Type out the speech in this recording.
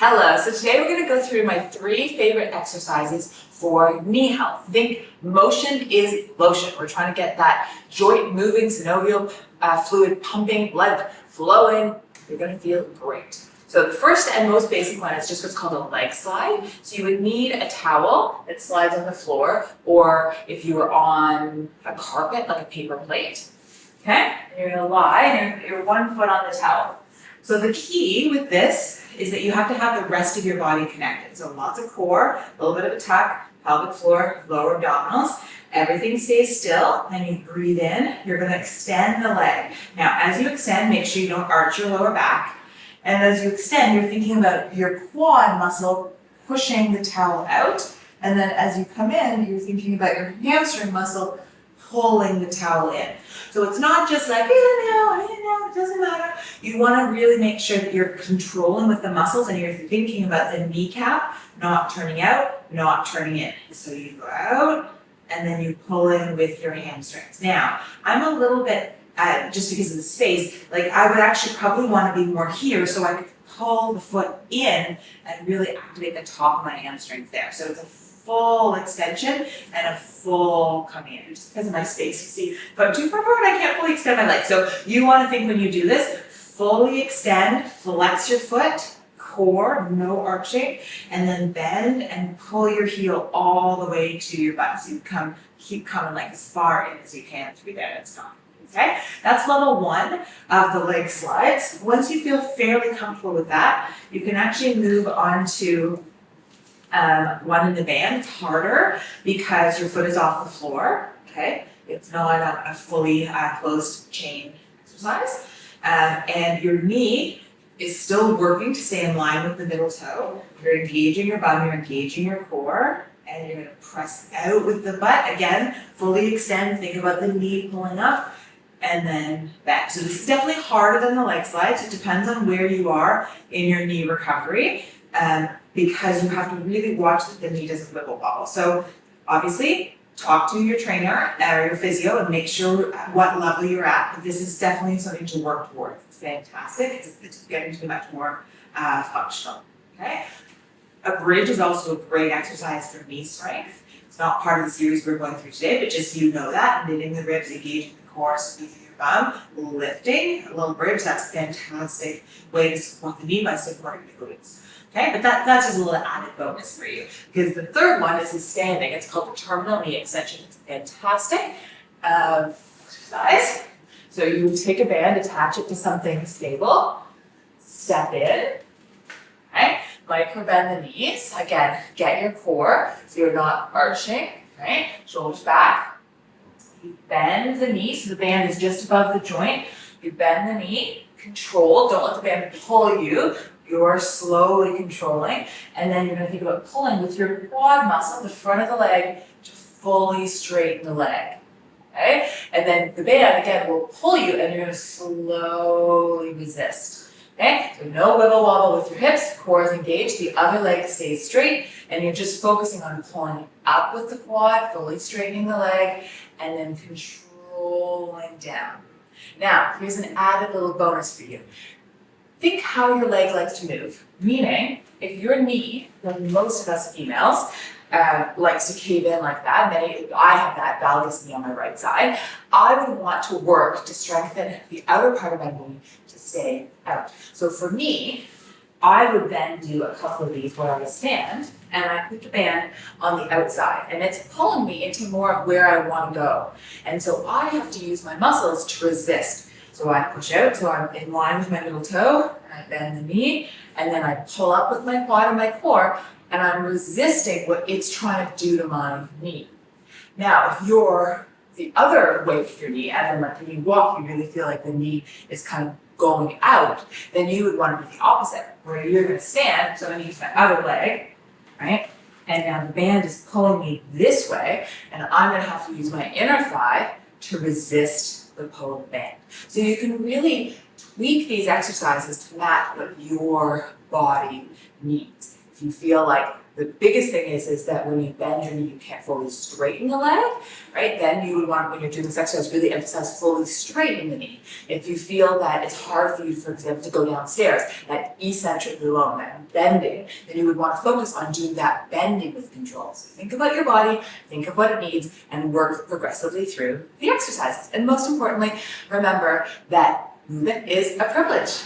Hello, so today we're going to go through my 3 favorite exercises for knee health. Think motion is lotion. We're trying to get that joint moving, synovial fluid pumping, blood flowing. You're going to feel great. So the first and most basic one is just what's called a leg slide. So you would need a towel that slides on the floor, or if you were on a carpet, like a paper plate. Okay? And you're going to lie and you're 1 foot on the towel. So the key with this is that you have to have the rest of your body connected. So lots of core, a little bit of a tuck, pelvic floor, lower abdominals. Everything stays still, and you breathe in. You're going to extend the leg. Now, as you extend, make sure you don't arch your lower back. And as you extend, you're thinking about your quad muscle pushing the towel out. And then as you come in, you're thinking about your hamstring muscle pulling the towel in. So it's not just like, in and out, it doesn't matter. You want to really make sure that you're controlling with the muscles and you're thinking about the kneecap, not turning out, not turning in. So you go out and then you pull in with your hamstrings. Now, I'm a little bit, just because of the space, like I would actually probably want to be more here so I could pull the foot in and really activate the top of my hamstrings there. So it's a full extension and a full coming in, just because of my space. You see, if I'm too far forward, I can't fully extend my leg. So you want to think when you do this, fully extend, flex your foot, core, no arching, and then bend and pull your heel all the way to your butt. So you keep coming like as far in as you can through there and stop. Okay, that's level 1 of the leg slides. Once you feel fairly comfortable with that, you can actually move on to one in the band. It's harder because your foot is off the floor, okay? It's not a fully closed chain exercise. And your knee is still working to stay in line with the middle toe. You're engaging your bum, you're engaging your core, and you're gonna press out with the butt. Again, fully extend, think about the knee pulling up, and then back. So this is definitely harder than the leg slides. It depends on where you are in your knee recovery. Because you have to really watch that the knee doesn't wibble wobble. So obviously, talk to your trainer or your physio and make sure at what level you're at. But this is definitely something to work towards. It's fantastic. It's getting to be much more functional. Okay. A bridge is also a great exercise for knee strength. It's not part of the series we're going through today, but just so you know that, knitting the ribs, engaging the core, squeezing your bum, lifting a little bridge. That's a fantastic way to support the knee by supporting the glutes. Okay, but that's just a little added bonus for you. Because the third one is standing. It's called the terminal knee extension. It's a fantastic exercise. So you would take a band, attach it to something stable, step in, okay? Micro bend the knees. Again, get your core so you're not arching, right? Shoulders back. You bend the knee so the band is just above the joint. You bend the knee, control, don't let the band pull you. You're slowly controlling, and then you're going to think about pulling with your quad muscle, the front of the leg, to fully straighten the leg. Okay? And then the band, again, will pull you, and you're going to slowly resist. Okay? So no wibble wobble with your hips, core is engaged, the other leg stays straight, and you're just focusing on pulling up with the quad, fully straightening the leg, and then controlling down. Now, here's an added little bonus for you. Think how your leg likes to move. Meaning, if your knee, like most of us females, likes to cave in like that, I have that valgus knee on my right side, I would want to work to strengthen the outer part of my knee to stay out. So for me, I would then do a couple of these where I stand and I put the band on the outside and it's pulling me into more of where I want to go. And so I have to use my muscles to resist. So I push out, so I'm in line with my middle toe, and I bend the knee, and then I pull up with my quad and my core, and I'm resisting what it's trying to do to my knee. Now, if you're the other way with your knee, as in like when you walk, you really feel like the knee is kind of going out, then you would want to do the opposite, where you're going to stand, so I'm going to use my other leg, right? And now the band is pulling me this way, and I'm going to have to use my inner thigh to resist the pull of the band. So you can really tweak these exercises to match what your body needs. If you feel like the biggest thing is that when you bend your knee, you can't fully straighten the leg, right? Then you would want, when you're doing this exercise, really emphasize fully straightening the knee. If you feel that it's hard for you, for example, to go downstairs, that eccentrically long, that bending, then you would want to focus on doing that bending with control. So think about your body, think of what it needs, and work progressively through the exercises. And most importantly, remember that movement is a privilege.